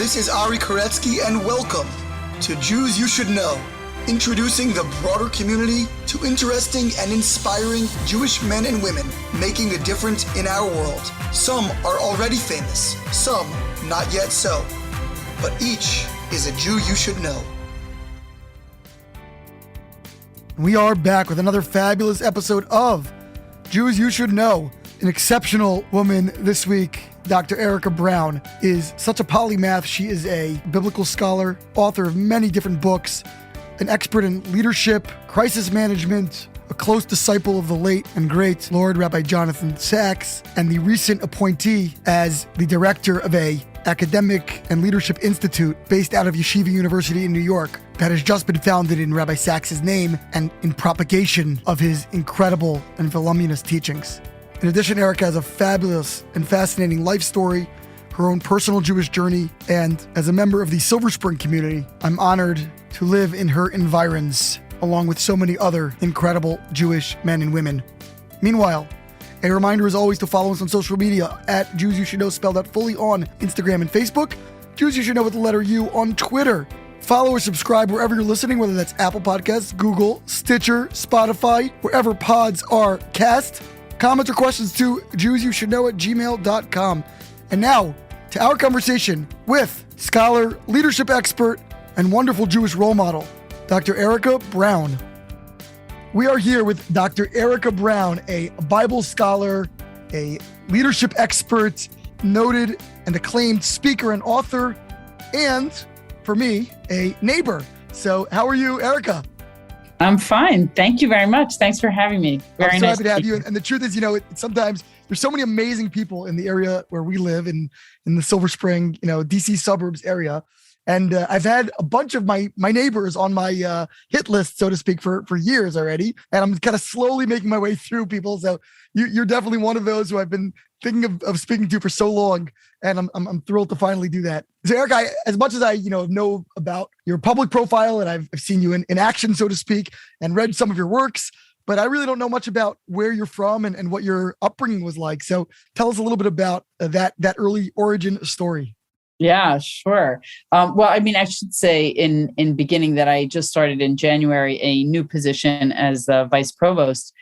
This is Ari Koretsky, and welcome to Jews You Should Know, introducing the broader community to interesting and inspiring Jewish men and women making a difference in our world. Some are already famous, some not yet so, but each is a Jew you should know. We are back with another fabulous episode of Jews You Should Know. An exceptional woman this week, Dr. Erica Brown, is such a polymath. She is a biblical scholar, author of many different books, an expert in leadership, crisis management, a close disciple of the late and great Lord Rabbi Jonathan Sacks, and the recent appointee as the director of a academic and leadership institute based out of Yeshiva University in New York that has just been founded in Rabbi Sack's name and in propagation of his incredible and voluminous teachings. In addition, Erica has a fabulous and fascinating life story, her own personal Jewish journey, and as a member of the Silver Spring community, I'm honored to live in her environs, along with so many other incredible Jewish men and women. Meanwhile, a reminder is always to follow us on social media at Jews You Should Know, spelled out fully, on Instagram and Facebook, Jews You Should Know with the letter U on Twitter. Follow or subscribe wherever you're listening, whether that's Apple Podcasts, Google, Stitcher, Spotify, wherever pods are cast. Comments or questions to jewsyoushouldknow@gmail.com. And now to our conversation with scholar, leadership expert, and wonderful Jewish role model, Dr. Erica Brown. We are here with Dr. Erica Brown, a Bible scholar, a leadership expert, noted and acclaimed speaker and author, and, for me, a neighbor. So how are you, Erica? I'm fine. Thank you very much. Thanks for having me. I'm so happy to have you. And the truth is, sometimes there's so many amazing people in the area where we live in the Silver Spring, DC suburbs area. And I've had a bunch of my neighbors on my hit list, so to speak, for years already. And I'm kind of slowly making my way through people. So you're definitely one of those who I've been thinking of speaking to for so long. And I'm thrilled to finally do that. So Eric, as much as I know about your public profile, and I've seen you in action, so to speak, and read some of your works, but I really don't know much about where you're from and what your upbringing was like. So tell us a little bit about that early origin story. Yeah, sure. I should say in beginning that I just started in January a new position as the vice provost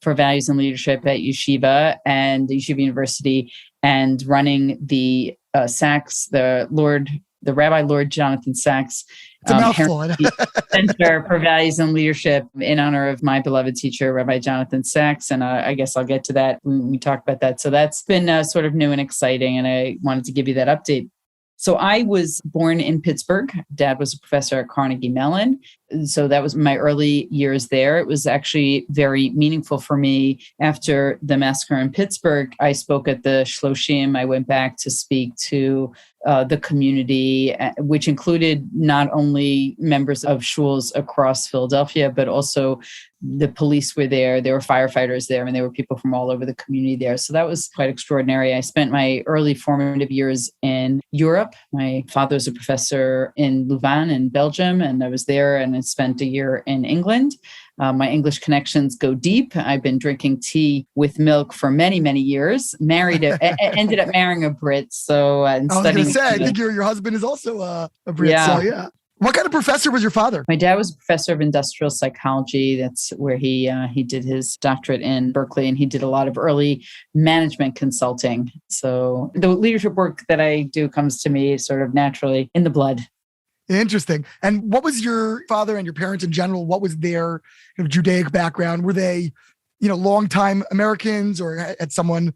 for values and leadership at Yeshiva and the Yeshiva University, and running the Sacks, the Rabbi Lord Jonathan Sacks Center for Values and Leadership, in honor of my beloved teacher, Rabbi Jonathan Sacks. And I guess I'll get to that when we talk about that. So that's been sort of new and exciting, and I wanted to give you that update. So I was born in Pittsburgh. Dad was a professor at Carnegie Mellon. So that was my early years there. It was actually very meaningful for me. After the massacre in Pittsburgh, I spoke at the Shloshim. I went back to speak to the community, which included not only members of shuls across Philadelphia, but also the police were there. There were firefighters there, and there were people from all over the community there. So that was quite extraordinary. I spent my early formative years in Europe. My father was a professor in Louvain in Belgium, and I was there, and I spent a year in England. My English connections go deep. I've been drinking tea with milk for many, many years. Ended up marrying a Brit. So I was going to say, I think your husband is also a Brit. Yeah. So yeah. What kind of professor was your father? My dad was a professor of industrial psychology. That's where he did his doctorate in Berkeley, and he did a lot of early management consulting. So the leadership work that I do comes to me sort of naturally in the blood. Interesting. And what was your father and your parents in general? What was their Judaic background? Were they, longtime Americans, or had someone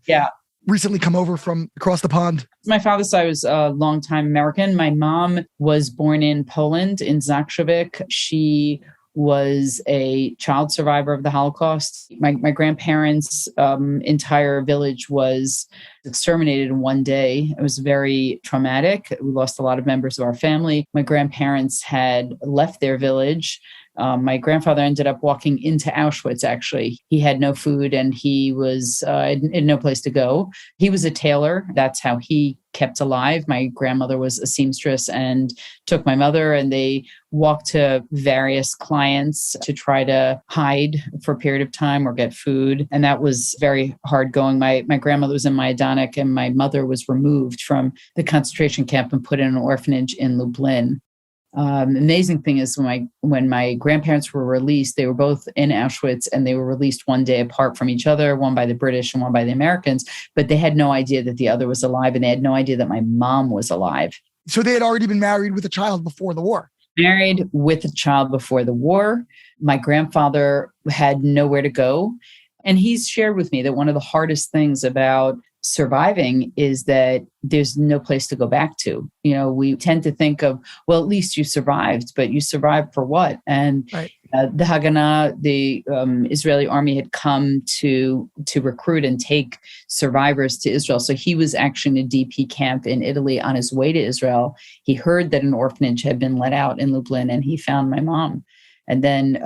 recently come over from across the pond? My father's side was a longtime American. My mom was born in Poland, in Zakrzewicz. She was a child survivor of the Holocaust. My grandparents' entire village was exterminated in one day. It was very traumatic. We lost a lot of members of our family. My grandparents had left their village My grandfather ended up walking into Auschwitz, actually. He had no food and he was in no place to go. He was a tailor. That's how he kept alive. My grandmother was a seamstress and took my mother, and they walked to various clients to try to hide for a period of time or get food. And that was very hard going. My grandmother was in Majdanek, and my mother was removed from the concentration camp and put in an orphanage in Lublin. Amazing thing is when my grandparents were released, they were both in Auschwitz, and they were released one day apart from each other, one by the British and one by the Americans, but they had no idea that the other was alive, and they had no idea that my mom was alive. So they had already been married with a child before the war. Married with a child before the war. My grandfather had nowhere to go. And he's shared with me that one of the hardest things about surviving is that there's no place to go back to. You know, we tend to think of, well, at least you survived, but you survived for what? And right. The Haganah, the Israeli army, had come to recruit and take survivors to Israel. So he was actually in a DP camp in Italy on his way to Israel. He heard that an orphanage had been let out in Lublin, and he found my mom. And then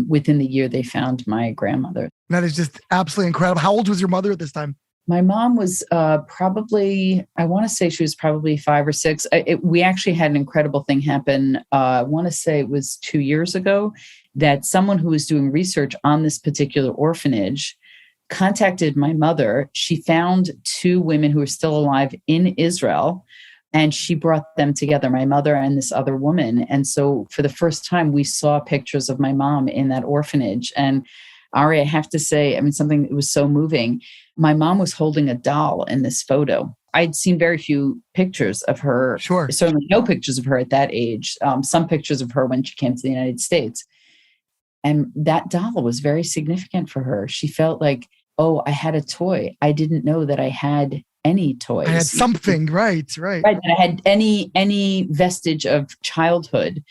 within the year, they found my grandmother. That is just absolutely incredible. How old was your mother at this time? My mom was probably, I want to say she was probably 5 or 6. We actually had an incredible thing happen. I want to say it was 2 years ago, that someone who was doing research on this particular orphanage contacted my mother. She found 2 women who are still alive in Israel, and she brought them together, my mother and this other woman. And so for the first time, we saw pictures of my mom in that orphanage. And Ari, I have to say, something that was so moving. My mom was holding a doll in this photo. I'd seen very few pictures of her. Sure. Certainly no pictures of her at that age. Some pictures of her when she came to the United States. And that doll was very significant for her. She felt like, oh, I had a toy. I didn't know that I had any toys. I had something, right. Right. And I had any vestige of childhood.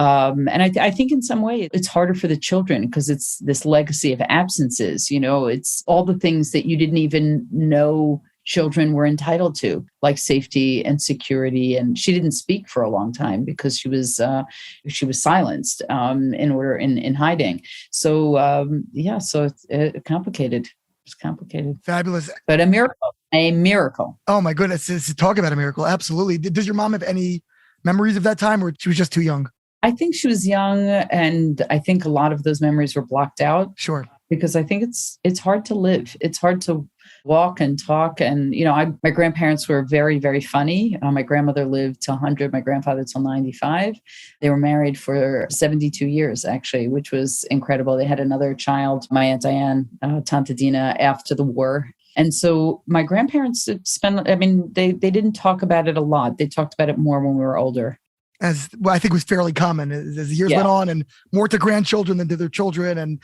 And I think in some way it's harder for the children because it's this legacy of absences. You know, it's all the things that you didn't even know children were entitled to, like safety and security. And she didn't speak for a long time because she was silenced in hiding. So so it's complicated. It's complicated. Fabulous. But a miracle. A miracle. Oh my goodness. Talk about a miracle. Absolutely. Does your mom have any memories of that time, or she was just too young? I think she was young, and I think a lot of those memories were blocked out. Sure. Because I think it's hard to live. It's hard to walk and talk. And, you know, my grandparents were very, very funny. My grandmother lived to 100, my grandfather till 95. They were married for 72 years, actually, which was incredible. They had another child, my Aunt Diane, Tante Dina, after the war. And so my grandparents they didn't talk about it a lot. They talked about it more when we were older. As well, I think was fairly common as the years went on, and more to grandchildren than to their children and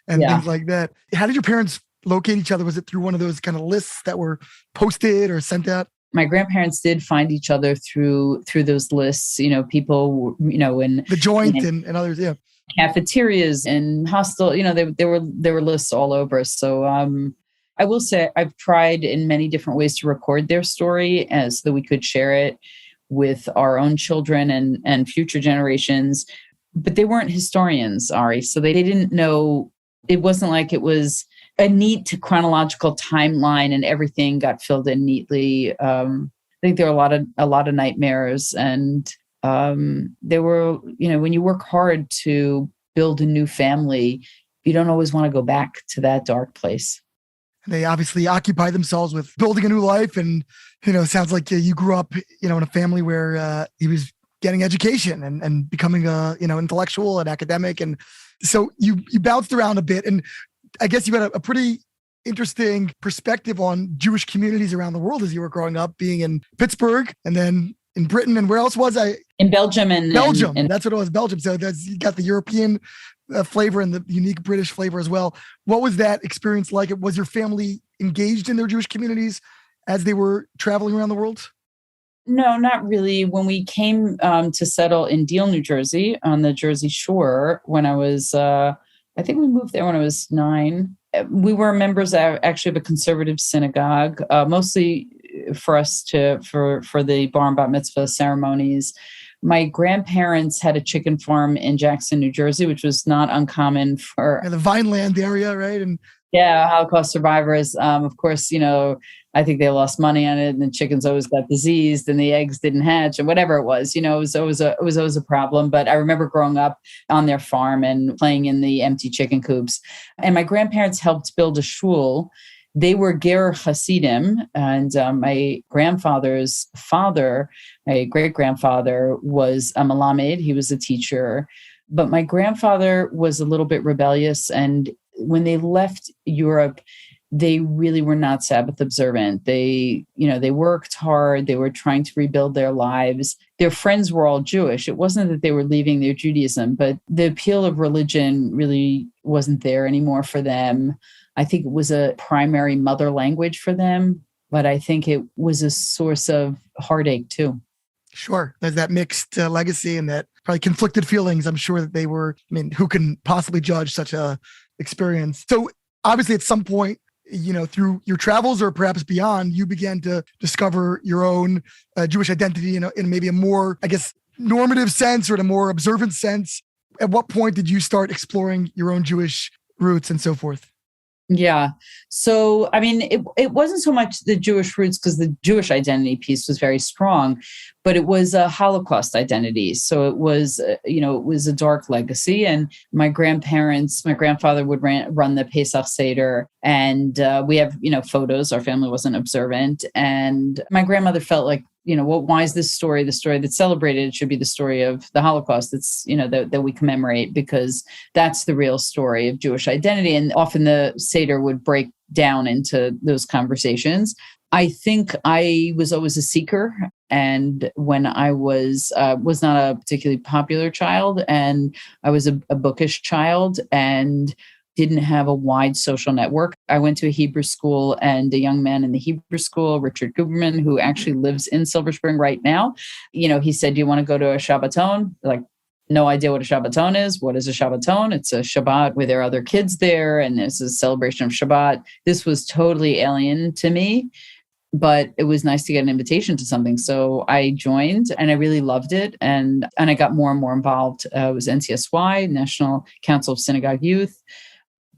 things like that. How did your parents locate each other? Was it through one of those kind of lists that were posted or sent out? My grandparents did find each other through those lists, you know, people, you know, in the joint and others. Yeah. Cafeterias and hostel, you know, there were lists all over. So, I will say I've tried in many different ways to record their story so that we could share it with our own children and future generations, but they weren't historians, Ari. So they didn't know, it wasn't like it was a neat chronological timeline and everything got filled in neatly. I think there were a lot of nightmares, and there were, you know, when you work hard to build a new family, you don't always want to go back to that dark place. They obviously occupy themselves with building a new life. And, you know, it sounds like you grew up, you know, in a family where he was getting education and becoming a, you know, intellectual and academic. And so you bounced around a bit. And I guess you had a pretty interesting perspective on Jewish communities around the world as you were growing up, being in Pittsburgh and then in Britain. And where else was I? In Belgium. Belgium. That's what it was, Belgium. So you got the European flavor and the unique British flavor as well. What was that experience like? Was your family engaged in their Jewish communities as they were traveling around the world? No, not really. When we came to settle in Deal, New Jersey, on the Jersey Shore, when I was, I think we moved there when I was 9. We were members actually of a conservative synagogue, mostly for us for the bar and bat mitzvah ceremonies. My grandparents had a chicken farm in Jackson, New Jersey, which was not uncommon for the Vineland area, right? And Holocaust survivors. Of course, I think they lost money on it, and the chickens always got diseased, and the eggs didn't hatch, and whatever it was. It was always a problem. But I remember growing up on their farm and playing in the empty chicken coops. And my grandparents helped build a shul. They were Ger Hasidim, and my grandfather's father, my great-grandfather, was a Melamed. He was a teacher. But my grandfather was a little bit rebellious, and when they left Europe, they really were not Sabbath observant. They worked hard. They were trying to rebuild their lives. Their friends were all Jewish. It wasn't that they were leaving their Judaism, but the appeal of religion really wasn't there anymore for them. I think it was a primary mother language for them, but I think it was a source of heartache too. Sure. There's that mixed legacy and that probably conflicted feelings. I'm sure that they were, who can possibly judge such a experience? So obviously at some point, through your travels or perhaps beyond, you began to discover your own Jewish identity in maybe a more, normative sense or in a more observant sense. At what point did you start exploring your own Jewish roots and so forth? Yeah. So, it wasn't so much the Jewish roots because the Jewish identity piece was very strong, but it was a Holocaust identity. So it was, it was a dark legacy. And my grandfather would run the Pesach Seder, and we have, photos. Our family wasn't observant. And my grandmother felt like, why is this story the story that's celebrated? It should be the story of the Holocaust that's, that we commemorate, because that's the real story of Jewish identity. And often the Seder would break down into those conversations. I think I was always a seeker. And when I was not a particularly popular child, and I was a bookish child and didn't have a wide social network. I went to a Hebrew school, and a young man in the Hebrew school, Richard Guberman, who actually lives in Silver Spring right now, he said, "Do you want to go to a Shabbaton?" Like, no idea what a Shabbaton is. What is a Shabbaton? It's a Shabbat where there are other kids there, and it's a celebration of Shabbat. This was totally alien to me, but it was nice to get an invitation to something. So I joined, and I really loved it. And I got more and more involved. It was NCSY, National Council of Synagogue Youth.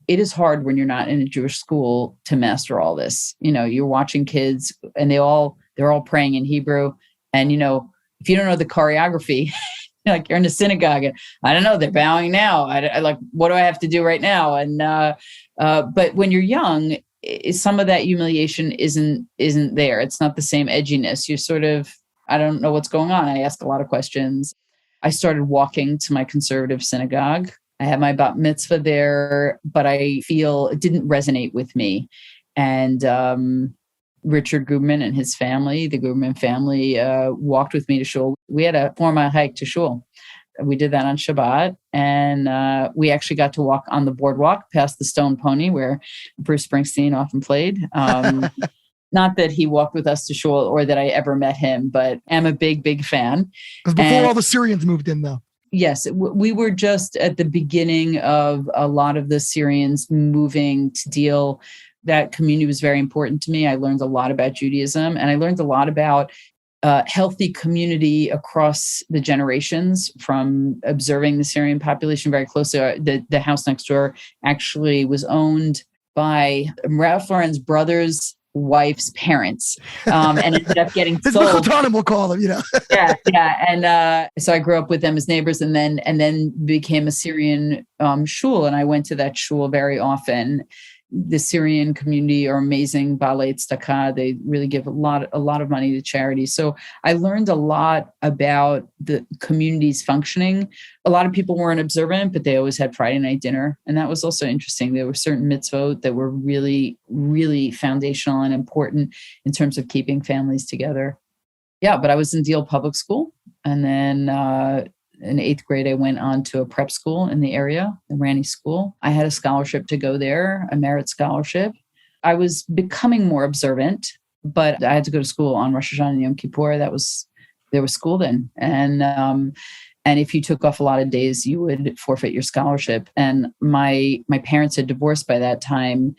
It is hard when you're not in a Jewish school to master all this. You're watching kids, and they're all praying in Hebrew. And, if you don't know the choreography, like you're in a synagogue, and I don't know, they're bowing now. I like, what do I have to do right now? And, but when you're young, some of that humiliation isn't there. It's not the same edginess. You're sort of, I don't know what's going on. I ask a lot of questions. I started walking to my conservative synagogue. I had my bat mitzvah there, but I feel it didn't resonate with me. And Richard Guberman and his family, the Guberman family, walked with me to shul. We had a 4-mile hike to shul. We did that on Shabbat. And we actually got to walk on the boardwalk past the Stone Pony where Bruce Springsteen often played. Not that he walked with us to shul or that I ever met him, but I'm a big, big fan. It was before all the Syrians moved in, though. Yes, we were just at the beginning of a lot of the Syrians moving to deal. That community was very important to me. I learned a lot about Judaism, and I learned a lot about healthy community across the generations from observing the Syrian population very closely. The house next door actually was owned by Ralph Lauren's brother's wife's parents, and ended up getting sold. We'll call them, yeah. And so I grew up with them as neighbors, and then became a Syrian shul, and I went to that shul very often. The Syrian community are amazing. Balei Tzedakah, they really give a lot of money to charity. So I learned a lot about the community's functioning. A lot of people weren't observant, but they always had Friday night dinner. And that was also interesting. There were certain mitzvot that were really, really foundational and important in terms of keeping families together. Yeah, but I was in Deal Public School. And then in 8th grade, I went on to a prep school in the area, the Ranney School. I had a scholarship to go there, a merit scholarship. I was becoming more observant, but I had to go to school on Rosh Hashanah and Yom Kippur. There was school then. And if you took off a lot of days, you would forfeit your scholarship. And my parents had divorced by that time.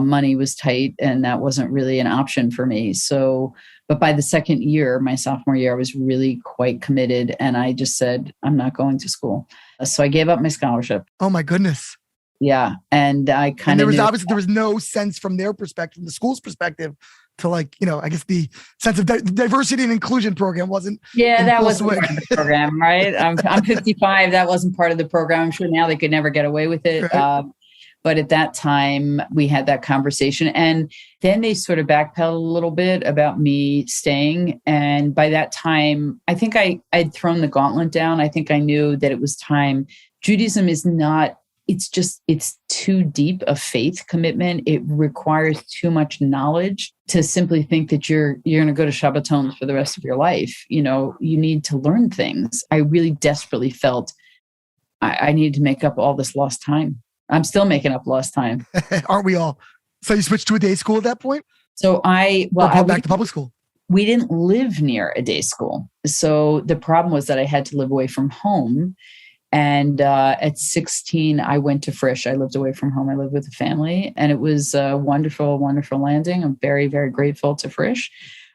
money was tight and that wasn't really an option for me. So, but by the second year, my sophomore year, I was really quite committed. And I just said, I'm not going to school. So I gave up my scholarship. Oh my goodness. Yeah. And I kind of there was no sense from their perspective, the school's perspective, to I guess the sense of diversity and inclusion program wasn't. Yeah, that wasn't part of the program, right? I'm 55. That wasn't part of the program. I'm sure now they could never get away with it. Right. But at that time, we had that conversation. And then they sort of backpedaled a little bit about me staying. And by that time, I think I'd thrown the gauntlet down. I think I knew that it was time. Judaism is not, it's too deep a faith commitment. It requires too much knowledge to simply think that you're going to go to Shabbaton for the rest of your life. You need to learn things. I really desperately felt I needed to make up all this lost time. I'm still making up lost time. Aren't we all? So you switched to a day school at that point? So I back to public school. We didn't live near a day school. So the problem was that I had to live away from home. And at 16, I went to Frisch. I lived away from home. I lived with a family. And it was a wonderful, wonderful landing. I'm very, very grateful to Frisch.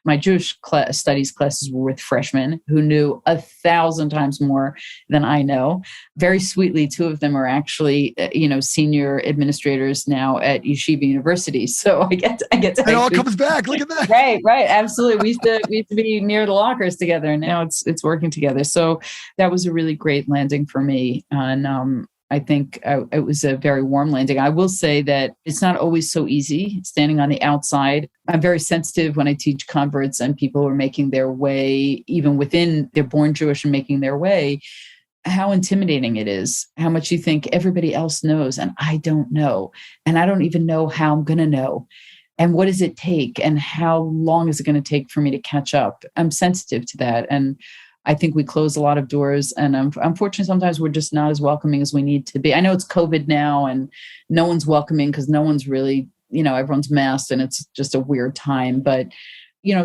My Jewish studies classes were with freshmen who knew 1,000 times more than I know. Very sweetly, two of them are actually, senior administrators now at Yeshiva University. So I get to. It all comes back. Look at that. Right. Absolutely. We used to be near the lockers together, and now it's working together. So that was a really great landing for me, and I think it was a very warm landing. I will say that it's not always so easy standing on the outside. I'm very sensitive when I teach converts and people are making their way, even within, they're born Jewish and making their way, how intimidating it is, how much you think everybody else knows and I don't know. And I don't even know how I'm going to know. And what does it take? And how long is it going to take for me to catch up? I'm sensitive to that. And I think we close a lot of doors, and unfortunately, sometimes we're just not as welcoming as we need to be. I know it's COVID now and no one's welcoming because no one's really, everyone's masked and it's just a weird time. But,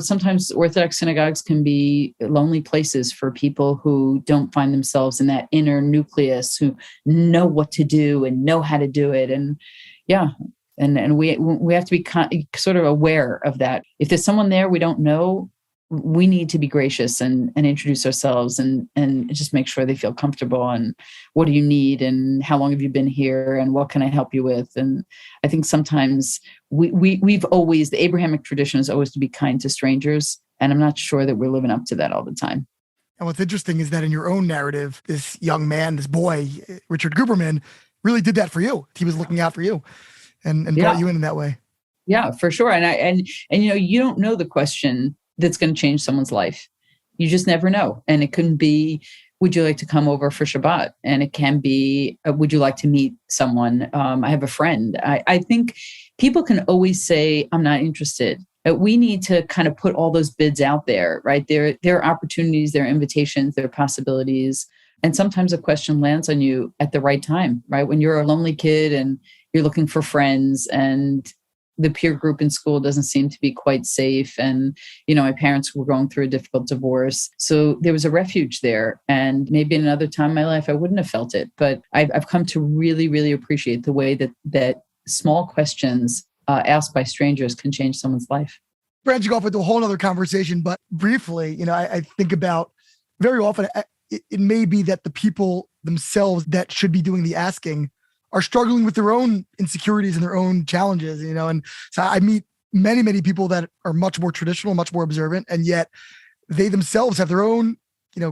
sometimes Orthodox synagogues can be lonely places for people who don't find themselves in that inner nucleus, who know what to do and know how to do it. And yeah. And we have to be sort of aware of that. If there's someone there we don't know, we need to be gracious and introduce ourselves and just make sure they feel comfortable. And what do you need? And how long have you been here? And what can I help you with? And I think sometimes we've always, the Abrahamic tradition is always to be kind to strangers. And I'm not sure that we're living up to that all the time. And what's interesting is that in your own narrative, this young man, this boy, Richard Guberman, really did that for you. He was looking out for you and brought you in that way. Yeah, for sure. And you don't know the question that's going to change someone's life. You just never know. And it couldn't be, would you like to come over for Shabbat? And it can be, would you like to meet someone? I have a friend. I think people can always say, I'm not interested. We need to kind of put all those bids out there, right? There are opportunities, there are invitations, there are possibilities. And sometimes a question lands on you at the right time, right? When you're a lonely kid and you're looking for friends and the peer group in school doesn't seem to be quite safe. And, my parents were going through a difficult divorce. So there was a refuge there. And maybe in another time in my life, I wouldn't have felt it. But I've come to really, really appreciate the way that small questions asked by strangers can change someone's life. Branching off into a whole other conversation, but briefly, I think about very often, it may be that the people themselves that should be doing the asking are struggling with their own insecurities and their own challenges, and so I meet many, many people that are much more traditional, much more observant, and yet they themselves have their own,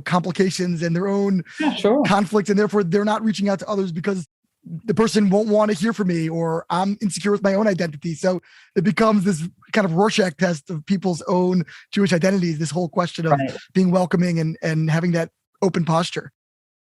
complications and their own conflicts, and therefore they're not reaching out to others because the person won't want to hear from me, or I'm insecure with my own identity. So it becomes this kind of Rorschach test of people's own Jewish identities, this whole question of being welcoming and having that open posture.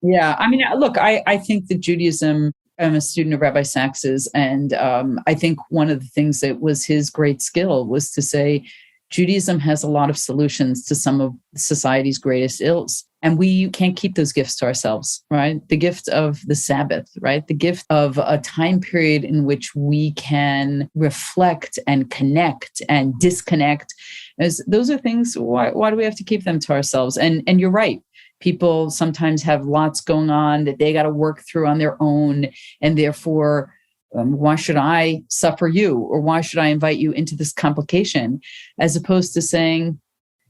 Yeah. I mean, look, I think that Judaism, I'm a student of Rabbi Sack's, and I think one of the things that was his great skill was to say, Judaism has a lot of solutions to some of society's greatest ills. And we can't keep those gifts to ourselves, right? The gift of the Sabbath, right? The gift of a time period in which we can reflect and connect and disconnect. Those are things, why do we have to keep them to ourselves? And you're right. People sometimes have lots going on that they got to work through on their own. And therefore, Why should I suffer you? Or why should I invite you into this complication? As opposed to saying,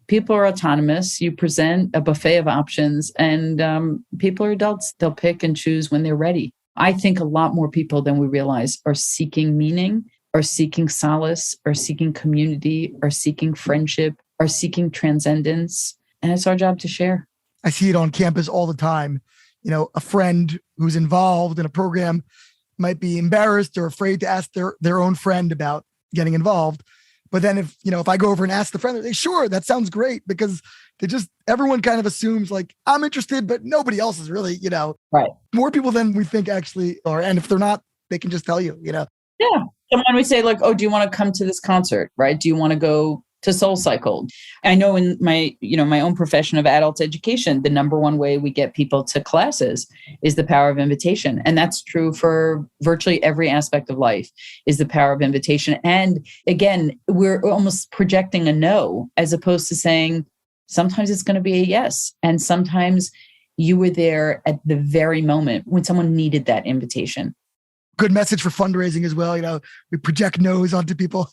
people are autonomous. You present a buffet of options, and people are adults. They'll pick and choose when they're ready. I think a lot more people than we realize are seeking meaning, are seeking solace, are seeking community, are seeking friendship, are seeking transcendence. And it's our job to share. I see it on campus all the time. A friend who's involved in a program might be embarrassed or afraid to ask their own friend about getting involved. But then if I go over and ask the friend, they sure, that sounds great, because everyone kind of assumes like, I'm interested, but nobody else is really, right. More people than we think actually are. And if they're not, they can just tell you, Yeah. Someone would say like, oh, do you want to come to this concert? Right. Do you want to go to Soul Cycle? I know in my own profession of adult education, the number one way we get people to classes is the power of invitation. And that's true for virtually every aspect of life, is the power of invitation. And again, we're almost projecting a no, as opposed to saying, sometimes it's going to be a yes. And sometimes you were there at the very moment when someone needed that invitation. Good message for fundraising as well. We project no's onto people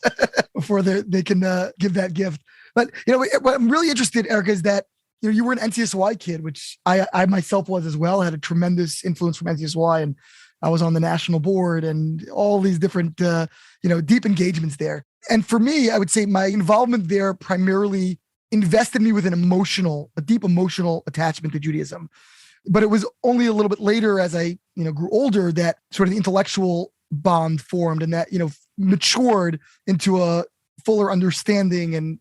before they can give that gift. But what I'm really interested, Erica, is that you were an NCSY kid, which I myself was as well. I had a tremendous influence from NCSY, and I was on the national board and all these different deep engagements there. And for me, I would say my involvement there primarily invested me with a deep emotional attachment to Judaism. But it was only a little bit later, as I grew older, that sort of the intellectual bond formed, and that matured into a fuller understanding and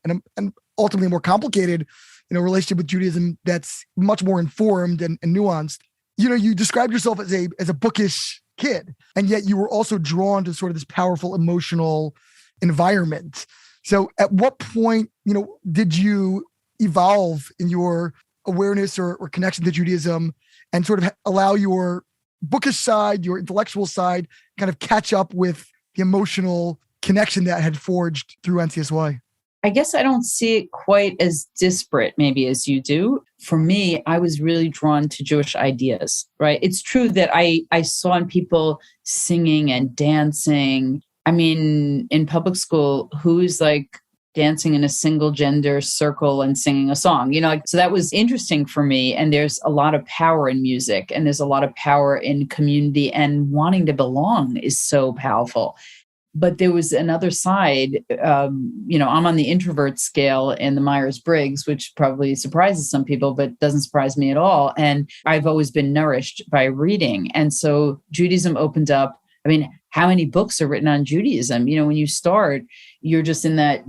ultimately a more complicated relationship with Judaism that's much more informed and nuanced. You described yourself as a bookish kid, and yet you were also drawn to sort of this powerful emotional environment. So at what point did you evolve in your awareness or connection to Judaism and sort of allow your bookish side, your intellectual side, kind of catch up with the emotional connection that had forged through NCSY? I guess I don't see it quite as disparate maybe as you do. For me, I was really drawn to Jewish ideas, right? It's true that I saw in people singing and dancing. I mean, in public school, who's like dancing in a single gender circle and singing a song, so that was interesting for me. And there's a lot of power in music, and there's a lot of power in community, and wanting to belong is so powerful. But there was another side, I'm on the introvert scale in the Myers-Briggs, which probably surprises some people, but doesn't surprise me at all. And I've always been nourished by reading. And so Judaism opened up. I mean, how many books are written on Judaism? When you start, you're just in that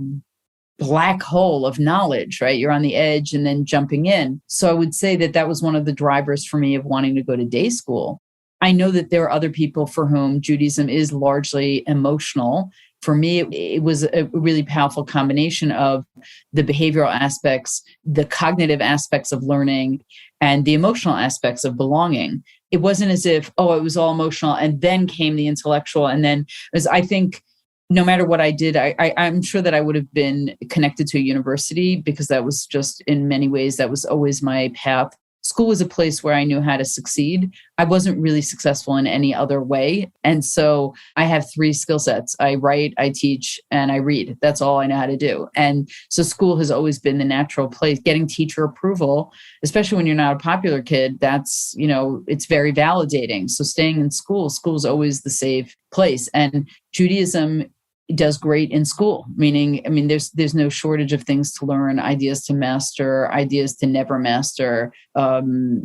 black hole of knowledge, right? You're on the edge and then jumping in. So I would say that was one of the drivers for me of wanting to go to day school. I know that there are other people for whom Judaism is largely emotional. For me, it was a really powerful combination of the behavioral aspects, the cognitive aspects of learning, and the emotional aspects of belonging. It wasn't as if, it was all emotional and then came the intellectual. And then, I think, no matter what I did, I'm sure that I would have been connected to a university, because that was just, in many ways, that was always my path. School was a place where I knew how to succeed. I wasn't really successful in any other way. And so I have 3 skill sets. I write, I teach, and I read. That's all I know how to do. And so school has always been the natural place. Getting teacher approval, especially when you're not a popular kid, that's, it's very validating. So staying in school is always the safe place. And Judaism does great in school, meaning, there's no shortage of things to learn, ideas to master, ideas to never master. I'm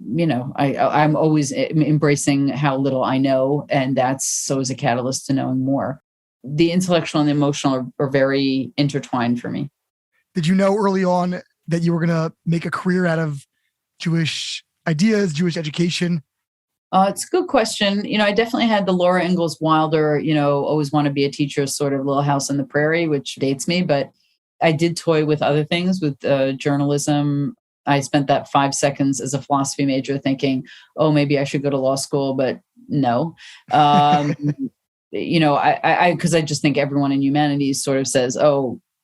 always embracing how little I know, and that's so as a catalyst to knowing more. The intellectual and the emotional are very intertwined for me. Did you know early on that you were going to make a career out of Jewish ideas, Jewish education? It's a good question. I definitely had the Laura Ingalls Wilder, always want to be a teacher, sort of Little House on the Prairie, which dates me. But I did toy with other things, with journalism. I spent that 5 seconds as a philosophy major thinking, maybe I should go to law school, but no. Because I just think everyone in humanities sort of says,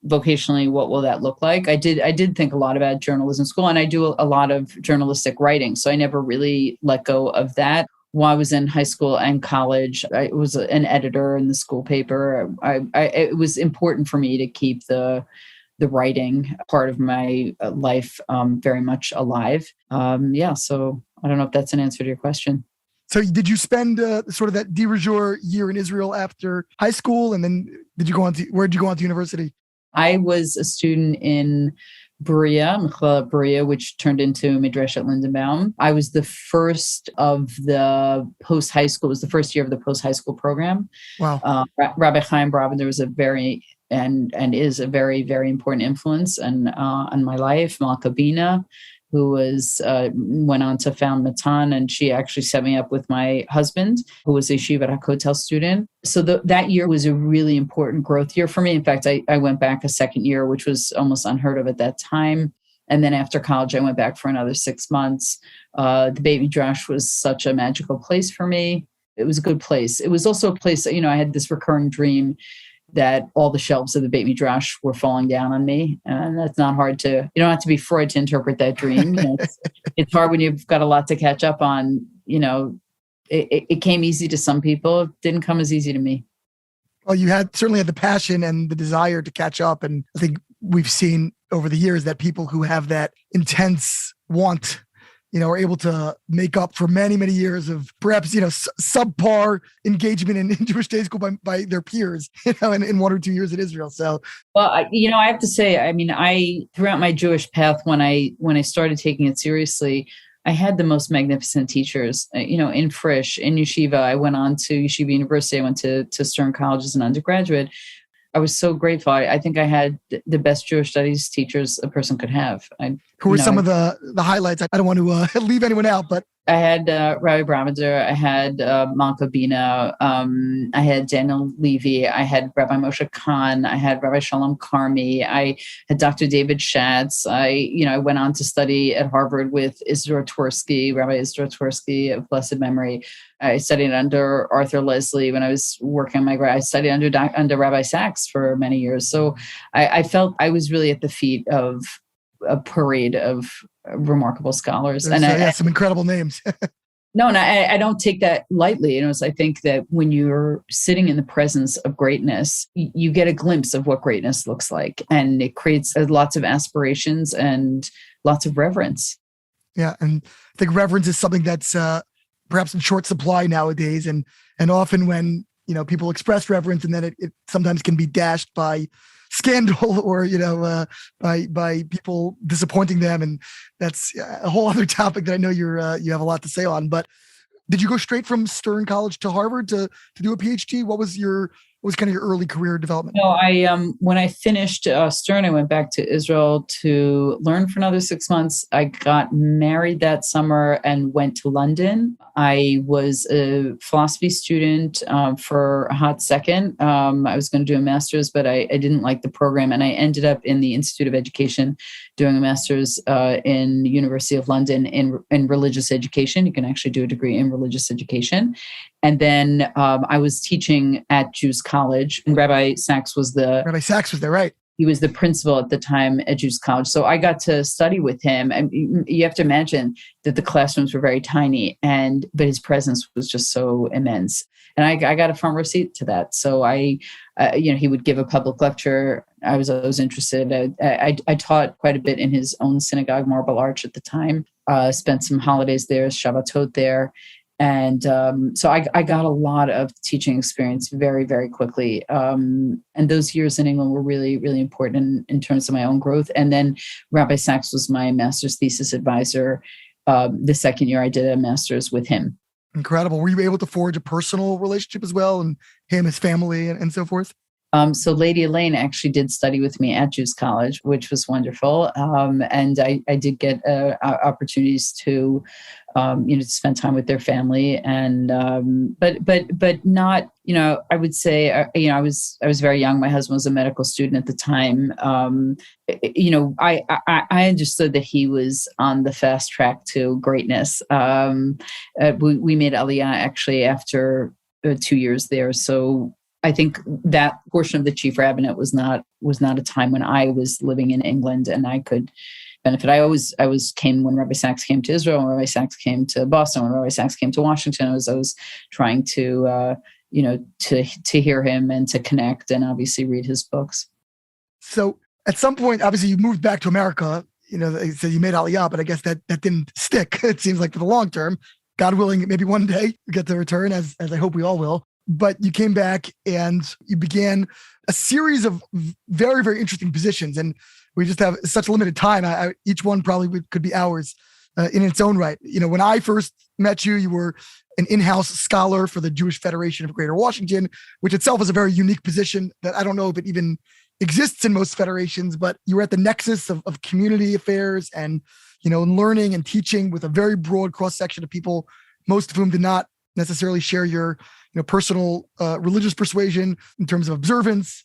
vocationally, what will that look like? I did think a lot about journalism school, and I do a lot of journalistic writing. So I never really let go of that. while I was in high school and college. I was an editor in the school paper. It was important for me to keep the writing part of my life very much alive. So I don't know if that's an answer to your question. So did you spend sort of that de rigueur year in Israel after high school? And then where did you go on to university? I was a student in מכללת Berea, which turned into Midreshet Lindenbaum. I was the first of the post-high school. It was the first year of the post-high school program. Wow. Rabbi Chaim Bravender was a very, and is a very, very important influence on my life. Malka Bina, who went on to found Matan, and she actually set me up with my husband, who was a Yeshiva HaKotel student. So that year was a really important growth year for me. In fact, I went back a second year, which was almost unheard of at that time. And then after college, I went back for another 6 months. The Beit Midrash was such a magical place for me. It was a good place. It was also a place that, I had this recurring dream that all the shelves of the Beit Midrash were falling down on me. And that's not hard you don't have to be Freud to interpret that dream. It's hard when you've got a lot to catch up on. It came easy to some people. It didn't come as easy to me. Well, you certainly had the passion and the desire to catch up. And I think we've seen over the years that people who have that intense want, are able to make up for many, many years of perhaps, subpar engagement in Jewish day school by their peers, in 1 or 2 years in Israel. So, well, I have to say, throughout my Jewish path, when I started taking it seriously, I had the most magnificent teachers, in Frisch, in Yeshiva. I went on to Yeshiva University. I went to Stern College as an undergraduate. I was so grateful. I think I had the best Jewish studies teachers a person could have. Who were some of the highlights? I don't want to leave anyone out, but I had Rabbi Bravender, I had Malka Bina, I had Daniel Levy, I had Rabbi Moshe Khan, I had Rabbi Shalom Karmi, I had Dr. David Schatz. I went on to study at Harvard with Isidore Twersky, Rabbi Isidore Twersky of blessed memory. I studied under Arthur Leslie when I was working on my grad. I studied under Rabbi Sack for many years. So I felt I was really at the feet of a parade of remarkable scholars. And some incredible names. No, and I don't take that lightly. I think that when you're sitting in the presence of greatness, you get a glimpse of what greatness looks like. And it creates lots of aspirations and lots of reverence. Yeah. And I think reverence is something that's perhaps in short supply nowadays. And often when, people express reverence and then it sometimes can be dashed by scandal or, by people disappointing them. And that's a whole other topic that I know you have a lot to say on. But did you go straight from Stern College to Harvard to do a PhD? What was kind of your early career development? No, when I finished Stern, I went back to Israel to learn for another 6 months. I got married that summer and went to London. I was a philosophy student for a hot second. I was going to do a master's, but I didn't like the program. And I ended up in the Institute of Education doing a master's in the University of London in religious education. You can actually do a degree in religious education. And then I was teaching at Jews College, and Rabbi Sack was there, right? He was the principal at the time at Jews College. So I got to study with him. And you have to imagine that the classrooms were very tiny, but his presence was just so immense. And I got a front row seat to that. So he would give a public lecture. I was always interested. I taught quite a bit in his own synagogue, Marble Arch, at the time. Spent some holidays there, Shabbatot there. And so I got a lot of teaching experience very, very quickly. And those years in England were really, really important in terms of my own growth. And then Rabbi Sack was my master's thesis advisor. The second year I did a master's with him. Incredible. Were you able to forge a personal relationship as well, and him, his family, and so forth? So Lady Elaine actually did study with me at Jews College, which was wonderful. And I did get opportunities to spend time with their family, and but not, I would say, I was very young. My husband was a medical student at the time. I understood that he was on the fast track to greatness. We made Aliyah actually after 2 years there. So I think that portion of the chief rabbinate was not a time when I was living in England and I could benefit. I always came when Rabbi Sacks came to Israel, when Rabbi Sacks came to Boston, when Rabbi Sacks came to Washington. I was trying to to hear him and to connect and obviously read his books. So at some point, obviously, you moved back to America. So you made Aliyah, but I guess that didn't stick. It seems like for the long term, God willing, maybe one day you get to return, as I hope we all will. But you came back and you began a series of very, very interesting positions. And we just have such a limited time. Each one probably could be hours in its own right. When I first met you, you were an in-house scholar for the Jewish Federation of Greater Washington, which itself is a very unique position that I don't know if it even exists in most federations, but you were at the nexus of community affairs and, learning and teaching with a very broad cross-section of people, most of whom did not necessarily share your, personal religious persuasion in terms of observance.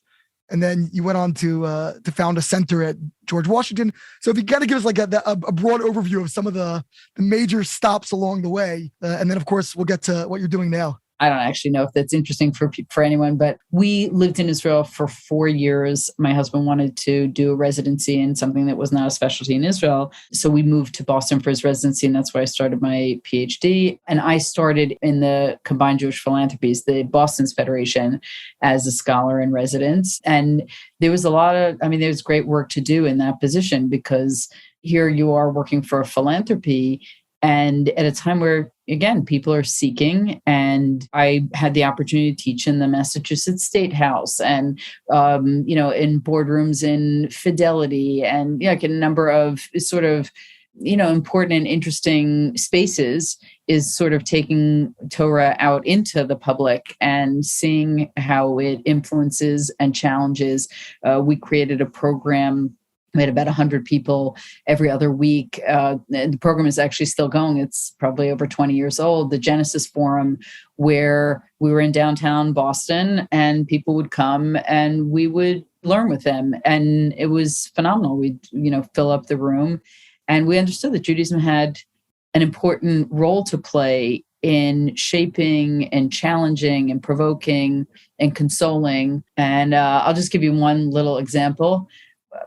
And then you went on to found a center at George Washington. So if you got to give us like a broad overview of some of the major stops along the way, and then of course we'll get to what you're doing now. I don't actually know if that's interesting for anyone, but we lived in Israel for 4 years. My husband wanted to do a residency in something that was not a specialty in Israel. So we moved to Boston for his residency, and that's where I started my PhD. And I started in the Combined Jewish Philanthropies, the Boston's Federation, as a scholar in residence. And there was there's great work to do in that position, because here you are working for a philanthropy, and at a time where, again, people are seeking. And I had the opportunity to teach in the Massachusetts State House and, in boardrooms in Fidelity and like a number of sort of, important and interesting spaces, is sort of taking Torah out into the public and seeing how it influences and challenges. We created a program. We had about 100 people every other week. The program is actually still going. It's probably over 20 years old. The Genesis Forum, where we were in downtown Boston and people would come and we would learn with them. And it was phenomenal. We'd, fill up the room. And we understood that Judaism had an important role to play in shaping and challenging and provoking and consoling. And I'll just give you one little example.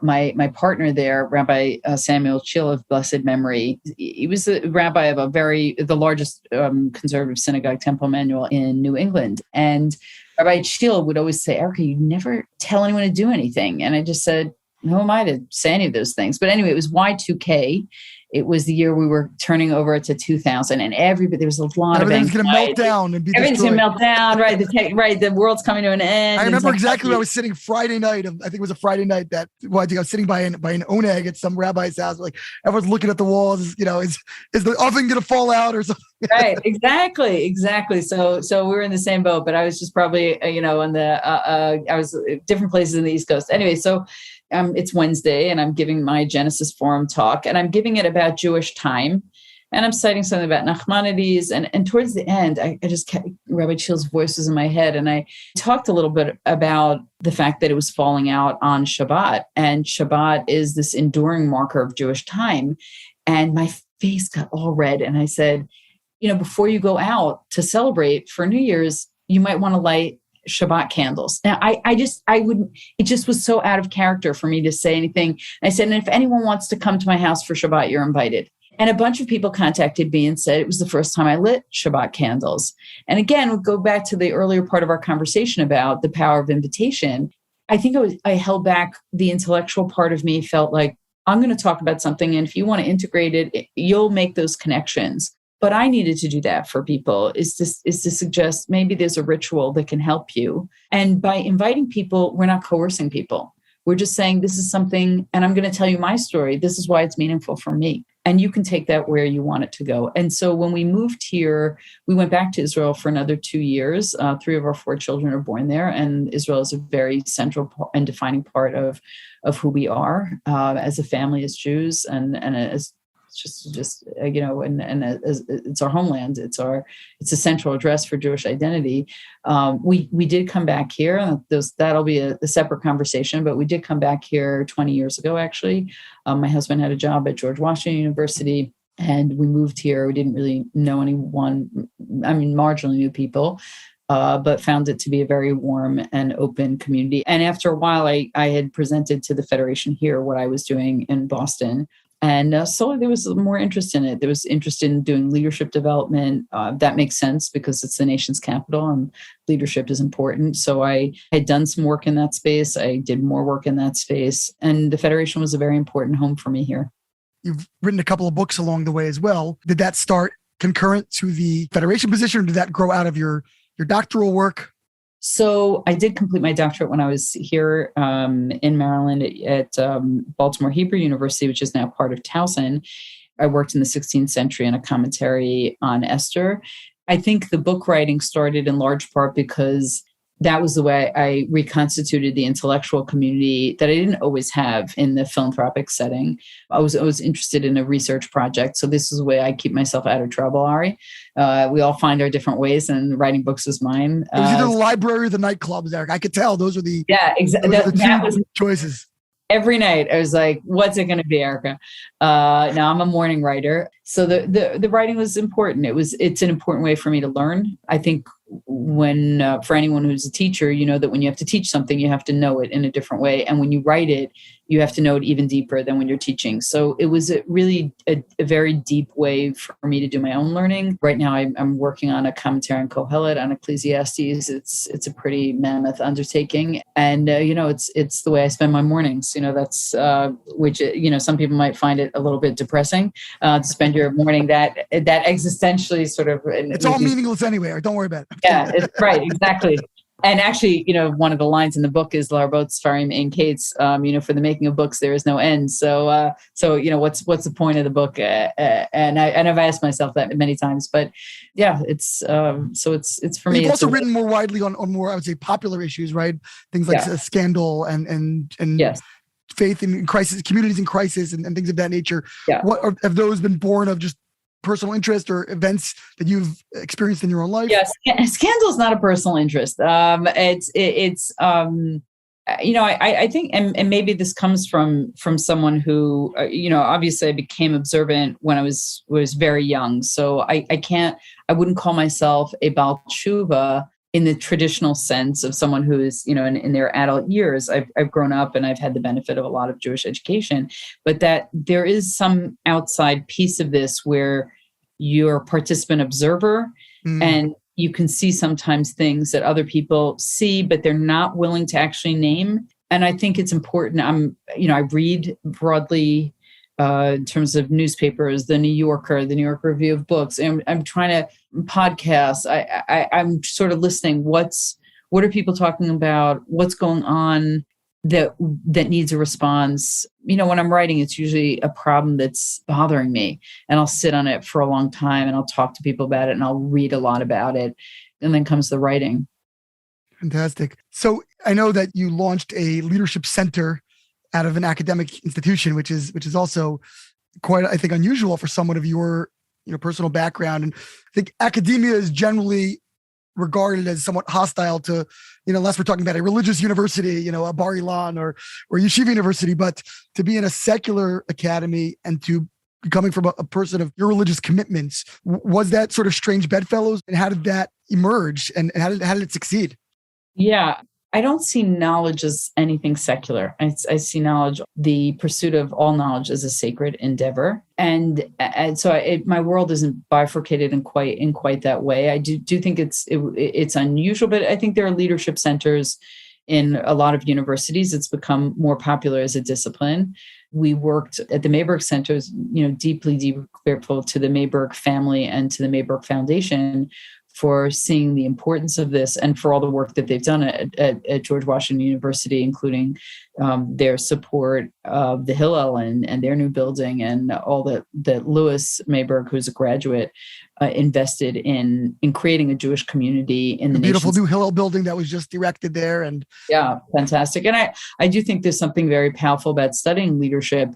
My partner there, Rabbi Samuel Chill of blessed memory, he was the rabbi of the largest conservative synagogue, Temple Emmanuel, in New England. And Rabbi Chill would always say, "Erica, you never tell anyone to do anything." And I just said, who am I to say any of those things? But anyway, it was Y2K. It was the year we were turning over to 2000, and there was a lot of everything's going to melt down and be everything's going to melt down, right? The world's coming to an end. I remember exactly where I was sitting Friday night. I think it was a Friday night I think I was sitting by an oneg at some rabbi's house. Like everyone's looking at the walls. Is the oven going to fall out or something? Right, exactly. So we were in the same boat, but I was just probably I was at different places in the East Coast. Anyway, so. It's Wednesday and I'm giving my Genesis Forum talk, and I'm giving it about Jewish time. And I'm citing something about Nachmanides. And towards the end, I just kept Rabbi Chill's voice was in my head. And I talked a little bit about the fact that it was falling out on Shabbat. And Shabbat is this enduring marker of Jewish time. And my face got all red. And I said, before you go out to celebrate for New Year's, you might want to light Shabbat candles. Now, it just was so out of character for me to say anything. And I said, and if anyone wants to come to my house for Shabbat, you're invited. And a bunch of people contacted me and said it was the first time I lit Shabbat candles. And again, we'll go back to the earlier part of our conversation about the power of invitation. I think I held back the intellectual part of me, felt like I'm going to talk about something. And if you want to integrate it, you'll make those connections. But I needed to do that for people, is to suggest maybe there's a ritual that can help you. And by inviting people, we're not coercing people. We're just saying this is something, and I'm going to tell you my story. This is why it's meaningful for me. And you can take that where you want it to go. And so when we moved here, we went back to Israel for another 2 years. 3 of our 4 children are born there. And Israel is a very central and defining part of who we are as a family, as Jews, and as it's our homeland. It's a central address for Jewish identity. We did come back here. That'll be a separate conversation, but we did come back here 20 years ago, actually. My husband had a job at George Washington University, and we moved here. We didn't really know anyone. Marginally knew people, but found it to be a very warm and open community. And after a while, I had presented to the Federation here what I was doing in Boston. And so there was more interest in it. There was interest in doing leadership development. That makes sense because it's the nation's capital and leadership is important. So I had done some work in that space. I did more work in that space. And the Federation was a very important home for me here. You've written a couple of books along the way as well. Did that start concurrent to the Federation position, or did that grow out of your doctoral work? So I did complete my doctorate when I was here in Maryland at Baltimore Hebrew University, which is now part of Towson. I worked in the 16th century in a commentary on Esther. I think the book writing started in large part because that was the way I reconstituted the intellectual community that I didn't always have in the philanthropic setting. I was interested in a research project. So this is the way I keep myself out of trouble, Ari. We all find our different ways, and writing books was mine. It was either the library or the nightclubs, Eric. I could tell those are the exactly. That was choices. Every night I was like, what's it going to be, Erica? Now I'm a morning writer. So the writing was important. It's an important way for me to learn. I think when for anyone who's a teacher, you know that when you have to teach something, you have to know it in a different way. And when you write it, you have to know it even deeper than when you're teaching. So it was really a very deep way for me to do my own learning. Right now, I'm working on a commentary on Kohelet, on Ecclesiastes. It's a pretty mammoth undertaking. And, it's the way I spend my mornings. That's which, some people might find it a little bit depressing to spend your morning that existentially sort of. It's all meaningless anyway. Don't worry about it. Yeah, it's right. Exactly. And actually, one of the lines in the book is Larbot Sfarim Ein Kates. For the making of books, there is no end. So what's the point of the book? And I've asked myself that many times. But yeah, it's for me. You've also written more widely on more, I would say, popular issues, right? Things like scandal and yes. Faith in crisis, communities in crisis, and things of that nature. Yeah. Have those been born of just personal interest or events that you've experienced in your own life? Yes, scandal is not a personal interest. I think, and maybe this comes from someone who, obviously I became observant when I was very young. So I wouldn't call myself a Baal Tshuva in the traditional sense of someone who is, in their adult years. I've grown up and I've had the benefit of a lot of Jewish education, but that there is some outside piece of this where you're a participant observer and you can see sometimes things that other people see, but they're not willing to actually name. And I think it's important. I read broadly in terms of newspapers, the New Yorker, the New York Review of Books. And I'm trying to podcasts. I'm sort of listening. What are people talking about? What's going on that needs a response? When I'm writing, it's usually a problem that's bothering me, and I'll sit on it for a long time and I'll talk to people about it and I'll read a lot about it. And then comes the writing. Fantastic. So I know that you launched a leadership center out of an academic institution, which is also quite, I think, unusual for someone of your personal background. And I think academia is generally regarded as somewhat hostile to, unless we're talking about a religious university, a Bar Ilan or Yeshiva University, but to be in a secular academy and to be coming from a person of your religious commitments, was that sort of strange bedfellows? And how did that emerge? And how did it succeed? Yeah. I don't see knowledge as anything secular. I see knowledge, the pursuit of all knowledge, as a sacred endeavor. And so my world isn't bifurcated in quite that way. I do think it's unusual, but I think there are leadership centers in a lot of universities. It's become more popular as a discipline. We worked at the Mayberg Centers, deeply grateful to the Mayberg family and to the Mayberg Foundation for seeing the importance of this and for all the work that they've done at George Washington University, including their support of the Hillel and their new building, and all that Louis Mayberg, who's a graduate, invested in creating a Jewish community in the beautiful new Hillel building that was just erected there. And yeah, fantastic. And I do think there's something very powerful about studying leadership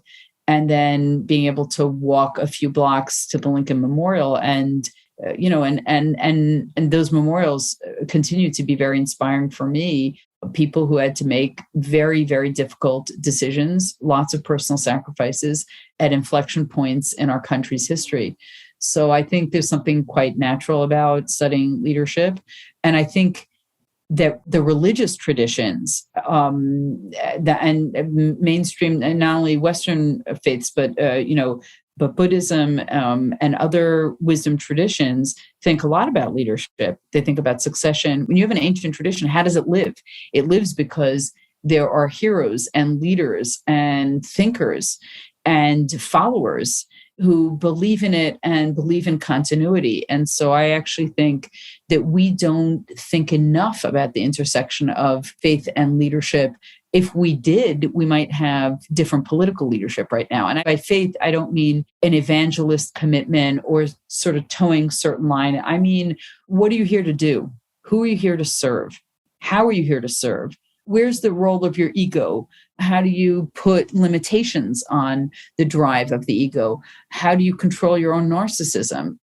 and then being able to walk a few blocks to the Lincoln Memorial and those memorials continue to be very inspiring for me. People who had to make very, very difficult decisions, lots of personal sacrifices at inflection points in our country's history. So I think there's something quite natural about studying leadership. And I think that the religious traditions and mainstream, and not only Western faiths, but but Buddhism and other wisdom traditions think a lot about leadership. They think about succession. When you have an ancient tradition, how does it live? It lives because there are heroes and leaders and thinkers and followers who believe in it and believe in continuity. And so I actually think that we don't think enough about the intersection of faith and leadership. If we did, we might have different political leadership right now. And by faith, I don't mean an evangelist commitment or sort of towing certain line. I mean, what are you here to do? Who are you here to serve? How are you here to serve? Where's the role of your ego? How do you put limitations on the drive of the ego? How do you control your own narcissism?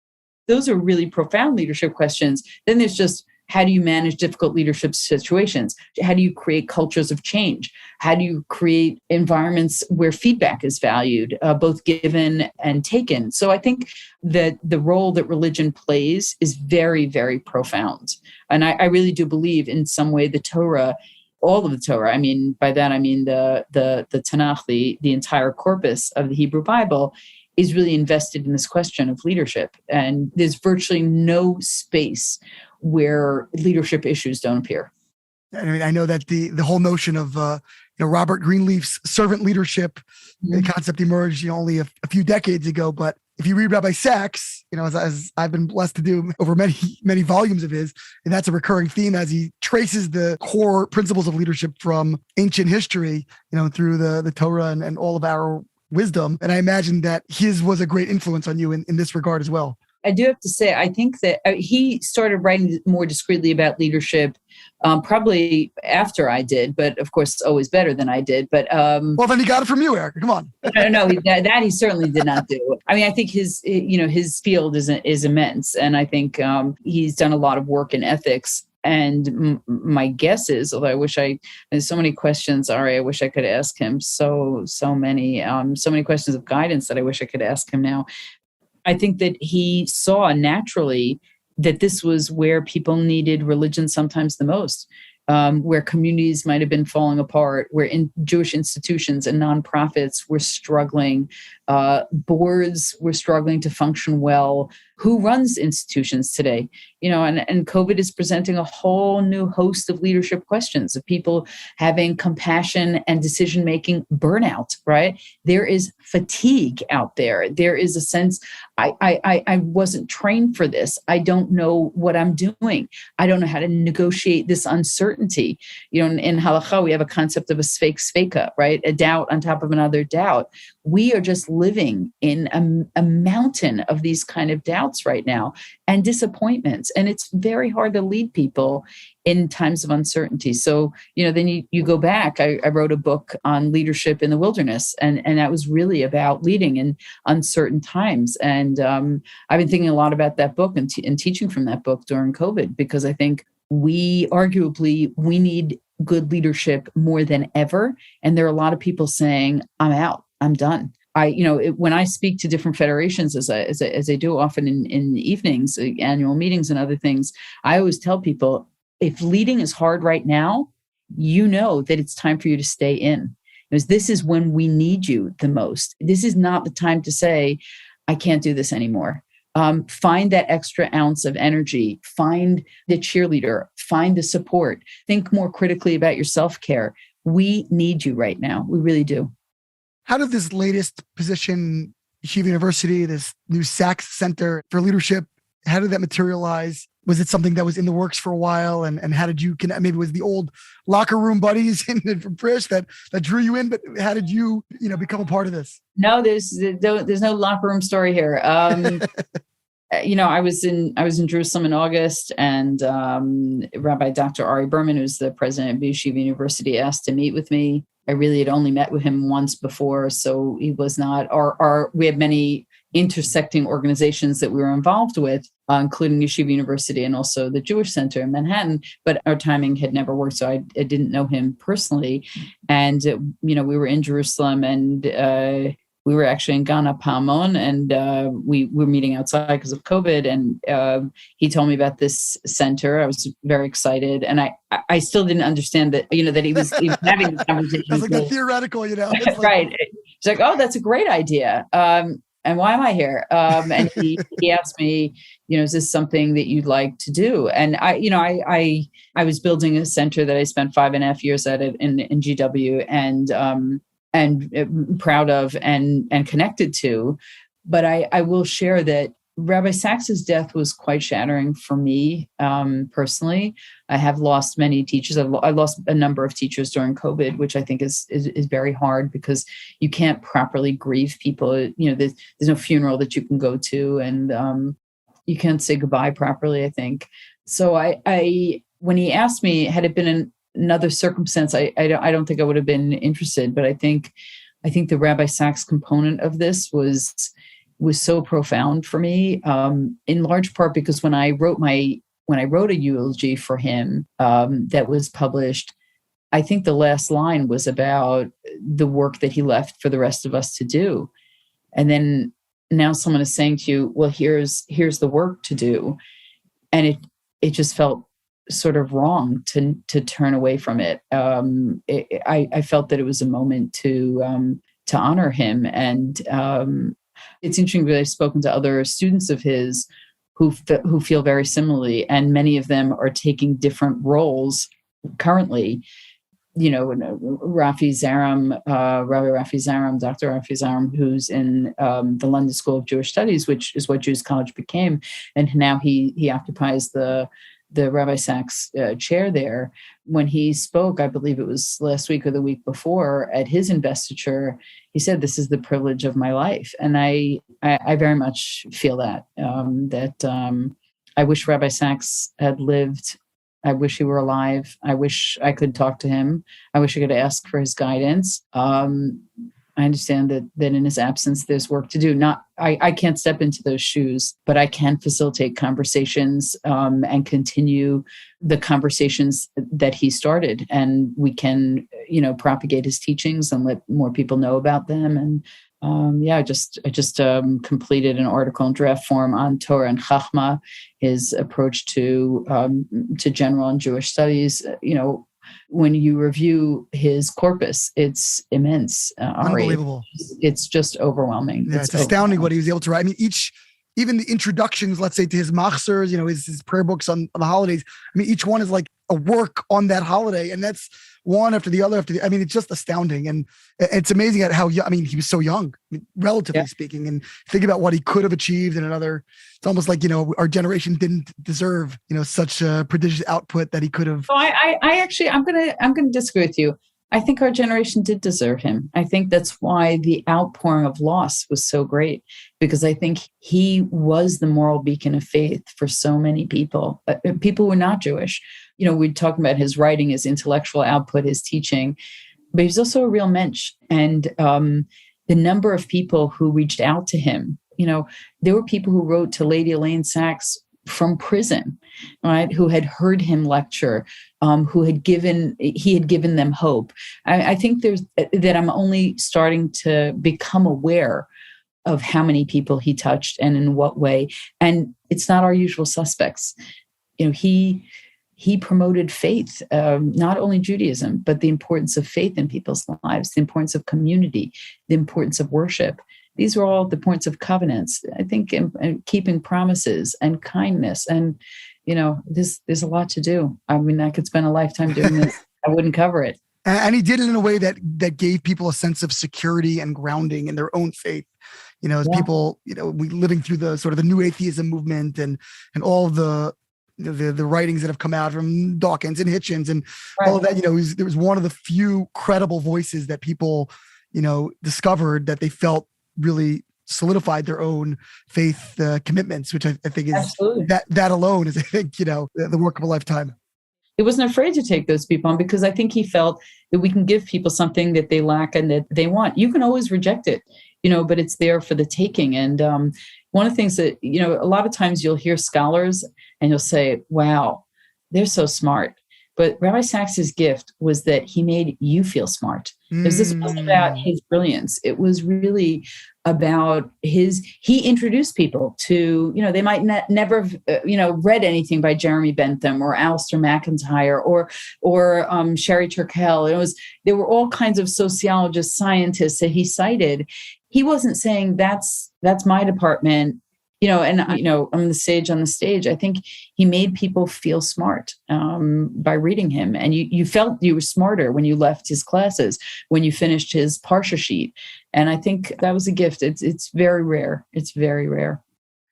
Those are really profound leadership questions. Then there's just, how do you manage difficult leadership situations? How do you create cultures of change? How do you create environments where feedback is valued, both given and taken? So I think that the role that religion plays is very, very profound. And I really do believe in some way the Torah, all of the Torah, I mean, by that I mean the Tanakh, the entire corpus of the Hebrew Bible, is really invested in this question of leadership. And there's virtually no space where leadership issues don't appear. I mean, I know that the whole notion of Robert Greenleaf's servant leadership the concept emerged only a few decades ago. But if you read Rabbi Sack's, as I've been blessed to do over many volumes of his, and that's a recurring theme as he traces the core principles of leadership from ancient history, through the Torah and all of our wisdom. And I imagine that his was a great influence on you in this regard as well. I do have to say, I think that he started writing more discreetly about leadership probably after I did, but of course, always better than I did. But well, then he got it from you, Erica. Come on. No, that he certainly did not do. I mean, I think his field is immense, and I think he's done a lot of work in ethics. And my guess is, although there's so many questions, Ari, I wish I could ask him so many questions of guidance that I wish I could ask him now. I think that he saw naturally that this was where people needed religion sometimes the most, where communities might have been falling apart, where Jewish institutions and nonprofits were struggling, boards were struggling to function well. Who runs institutions today? And COVID is presenting a whole new host of leadership questions of people having compassion and decision-making burnout, right? There is fatigue out there. There is a sense, I wasn't trained for this. I don't know what I'm doing. I don't know how to negotiate this uncertainty. In halakha, we have a concept of a sveka, right? A doubt on top of another doubt. We are just living in a mountain of these kind of doubts right now and disappointments. And it's very hard to lead people in times of uncertainty. So, then you go back. I wrote a book on leadership in the wilderness, and that was really about leading in uncertain times. And I've been thinking a lot about that book and teaching from that book during COVID, because I think we need good leadership more than ever. And there are a lot of people saying, I'm out, I'm done. When I speak to different federations, as I do often in the evenings, annual meetings and other things, I always tell people, if leading is hard right now, that it's time for you to stay in, because this is when we need you the most. This is not the time to say, I can't do this anymore. Find that extra ounce of energy, find the cheerleader, find the support, think more critically about your self-care. We need you right now. We really do. How did this latest position, Yeshiva University, this new Sack Center for Leadership, how did that materialize? Was it something that was in the works for a while? And how did you connect? Maybe it was the old locker room buddies from Prish that drew you in, but how did you, become a part of this? No, there's no locker room story here. I was in Jerusalem in August, and Rabbi Dr. Ari Berman, who's the president of Yeshiva University, asked to meet with me. I really had only met with him once before, so he was not. We had many intersecting organizations that we were involved with, including Yeshiva University and also the Jewish Center in Manhattan, but our timing had never worked, so I didn't know him personally. And we were in Jerusalem, and we were actually in Ghana, Palmon, and we were meeting outside because of COVID. And he told me about this center. I was very excited, and I still didn't understand that that he was having this conversation. That's like the theoretical, It's like, right? He's like, "Oh, that's a great idea." And why am I here? And he asked me, is this something that you'd like to do? And I was building a center that I spent 5.5 years at it in GW, and proud of and connected to. But I will share that Rabbi Sack's death was quite shattering for me personally. I have lost many teachers. I lost a number of teachers during COVID, which I think is very hard because you can't properly grieve people. There's no funeral that you can go to, and you can't say goodbye properly, I think. So I when he asked me, had it been in another circumstance, I don't think I would have been interested. But I think the Rabbi Sack's component of this was so profound for me, in large part because when I wrote a eulogy for him that was published, I think the last line was about the work that he left for the rest of us to do. And then now someone is saying to you, well, here's the work to do. And it just felt sort of wrong to turn away from it. I felt that it was a moment to honor him. And it's interesting that I've spoken to other students of his who feel very similarly, and many of them are taking different roles currently. Rafi Zaram, Rabbi Rafi Zaram, Dr. Rafi Zaram, who's in the London School of Jewish Studies, which is what Jews College became, and now he occupies the Rabbi Sack's chair there. When he spoke, I believe it was last week or the week before, at his investiture, he said, "This is the privilege of my life," and I very much feel that I wish Rabbi Sacks had lived. I wish he were alive. I wish I could talk to him. I wish I could ask for his guidance. I understand that in his absence, there's work to do. I can't step into those shoes, but I can facilitate conversations and continue the conversations that he started. And we can, propagate his teachings and let more people know about them. And I just completed an article in draft form on Torah and Chachma, his approach to general and Jewish studies. When you review his corpus, it's immense. Unbelievable. It's just overwhelming. Yeah, it's astounding what he was able to write. I mean, even the introductions, let's say, to his machzors, his prayer books on the holidays. I mean, each one is like a work on that holiday, and that's one after the other it's just astounding. And it's amazing at how young, he was so young, relatively speaking, and think about what he could have achieved in another. It's almost like, our generation didn't deserve, such a prodigious output that he could have. So I'm going to disagree with you. I think our generation did deserve him. I think that's why the outpouring of loss was so great, because I think he was the moral beacon of faith for so many people, people who were not Jewish. We're talking about his writing, his intellectual output, his teaching, but he was also a real mensch. And the number of people who reached out to him, there were people who wrote to Lady Elaine Sachs from prison, right? Who had heard him lecture, he had given them hope. I think that I'm only starting to become aware of how many people he touched and in what way. And it's not our usual suspects. He promoted faith, not only Judaism, but the importance of faith in people's lives, the importance of community, the importance of worship. These are all the points of covenants, I think, and keeping promises and kindness. And, there's a lot to do. I could spend a lifetime doing this. I wouldn't cover it. And he did it in a way that gave people a sense of security and grounding in their own faith. As people, we living through the sort of the new atheism movement and all the writings that have come out from Dawkins and Hitchens and all of that, there was one of the few credible voices that people, discovered that they felt really solidified their own faith commitments, which I think is Absolutely. that alone is, I think, the work of a lifetime. He wasn't afraid to take those people on because I think he felt that we can give people something that they lack and that they want. You can always reject it, but it's there for the taking. And one of the things that, a lot of times you'll hear scholars and you'll say, wow, they're so smart. But Rabbi Sack's gift was that he made you feel smart. This wasn't about his brilliance. It was really about he introduced people to, they might never have, read anything by Jeremy Bentham or Alistair McIntyre or Sherry Turkell. There were all kinds of sociologists, scientists that he cited. He wasn't saying that's my department. On the stage, I think he made people feel smart by reading him. And you felt you were smarter when you left his classes, when you finished his Parsha sheet. And I think that was a gift. It's very rare. It's very rare.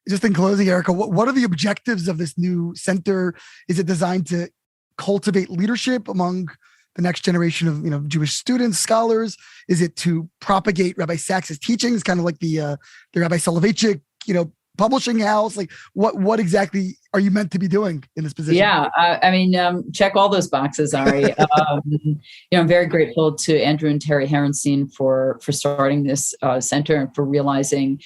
Just in closing, Erica, what are the objectives of this new center? Is it designed to cultivate leadership among the next generation of Jewish students, scholars? Is it to propagate Rabbi Sack's teachings, kind of like the Rabbi Soloveitchik, publishing house? Like what exactly are you meant to be doing in this position? Yeah, check all those boxes, Ari. I'm very grateful to Andrew and Terry Herenstein for starting this center and for realizing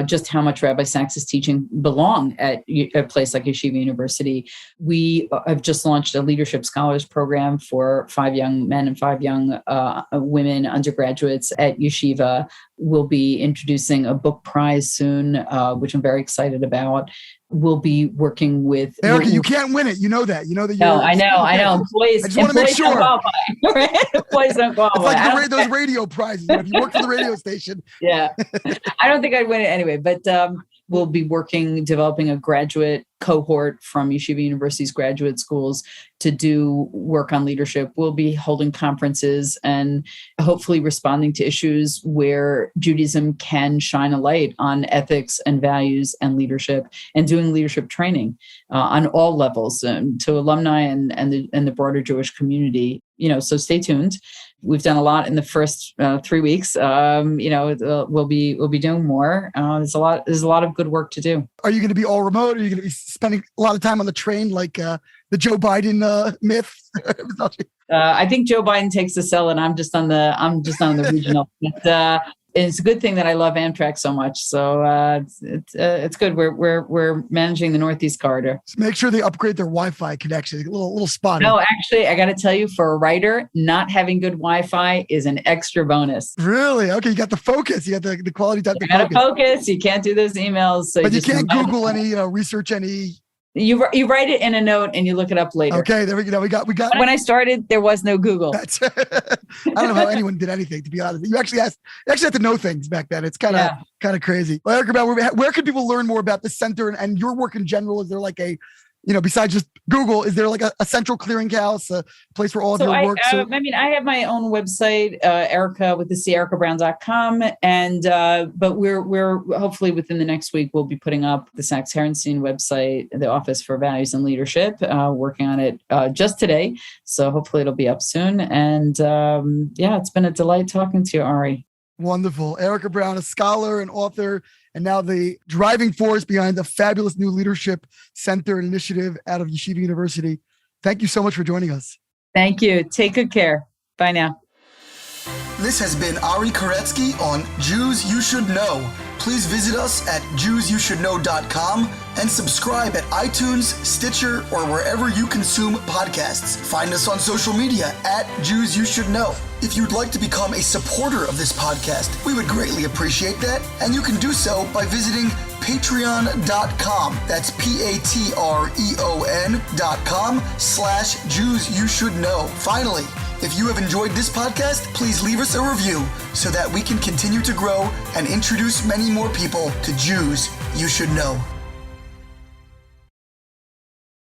just how much Rabbi Sack's teaching belong at a place like Yeshiva University. We have just launched a leadership scholars program for 5 young men and 5 young women undergraduates at Yeshiva. We'll be introducing a book prize soon, which I'm very excited about. We'll be working with Erica. You can't win it. You know that. No, I know. Employees, I just want to make sure. Don't qualify. Employees don't qualify. It's like those radio prizes. If you work for the radio station. Yeah, I don't think I'd win it anyway. But we'll be developing a graduate cohort from Yeshiva University's graduate schools to do work on leadership. We'll be holding conferences and hopefully responding to issues where Judaism can shine a light on ethics and values and leadership, and doing leadership training on all levels to alumni and the broader Jewish community. So stay tuned. We've done a lot in the first 3 weeks. We'll be doing more. There's a lot of good work to do. Are you going to be all remote? Are you going to be spending a lot of time on the train, like the Joe Biden myth? I think Joe Biden takes the cell, and I'm just on the regional. It's a good thing that I love Amtrak so much. So it's good. We're managing the Northeast Corridor. Just make sure they upgrade their Wi-Fi connection. A little spotty. No, actually, I got to tell you, for a writer, not having good Wi-Fi is an extra bonus. Really? Okay, you got the focus. You got the quality time. You got to focus. You can't do those emails. So but you can't Google any, research any. You write it in a note and you look it up later. Okay, there we go. We got. When I started, there was no Google. I don't know how anyone did anything, to be honest. You actually had to know things back then. It's kind of crazy. Well, Erica, where can people learn more about the center and your work in general? Is there like a, besides just Google, is there like a central clearinghouse, a place where all of your work? I have my own website, Erica with the EricaBrown.com, and but we're hopefully within the next week we'll be putting up the Sachs Herenstein website, the Office for Values and Leadership, working on it just today. So hopefully it'll be up soon. And it's been a delight talking to you, Ari. Wonderful. Erica Brown, a scholar and author, and now the driving force behind the fabulous new leadership center and initiative out of Yeshiva University. Thank you so much for joining us. Thank you. Take good care. Bye now. This has been Ari Koretsky on Jews You Should Know. Please visit us at JewsYouShouldKnow.com and subscribe at iTunes, Stitcher, or wherever you consume podcasts. Find us on social media at Jews You Should Know. If you'd like to become a supporter of this podcast, we would greatly appreciate that, and you can do so by visiting patreon.com. That's patreon.com/Jews You Should Know. Finally, if you have enjoyed this podcast, please leave us a review so that we can continue to grow and introduce many more people to Jews You Should Know.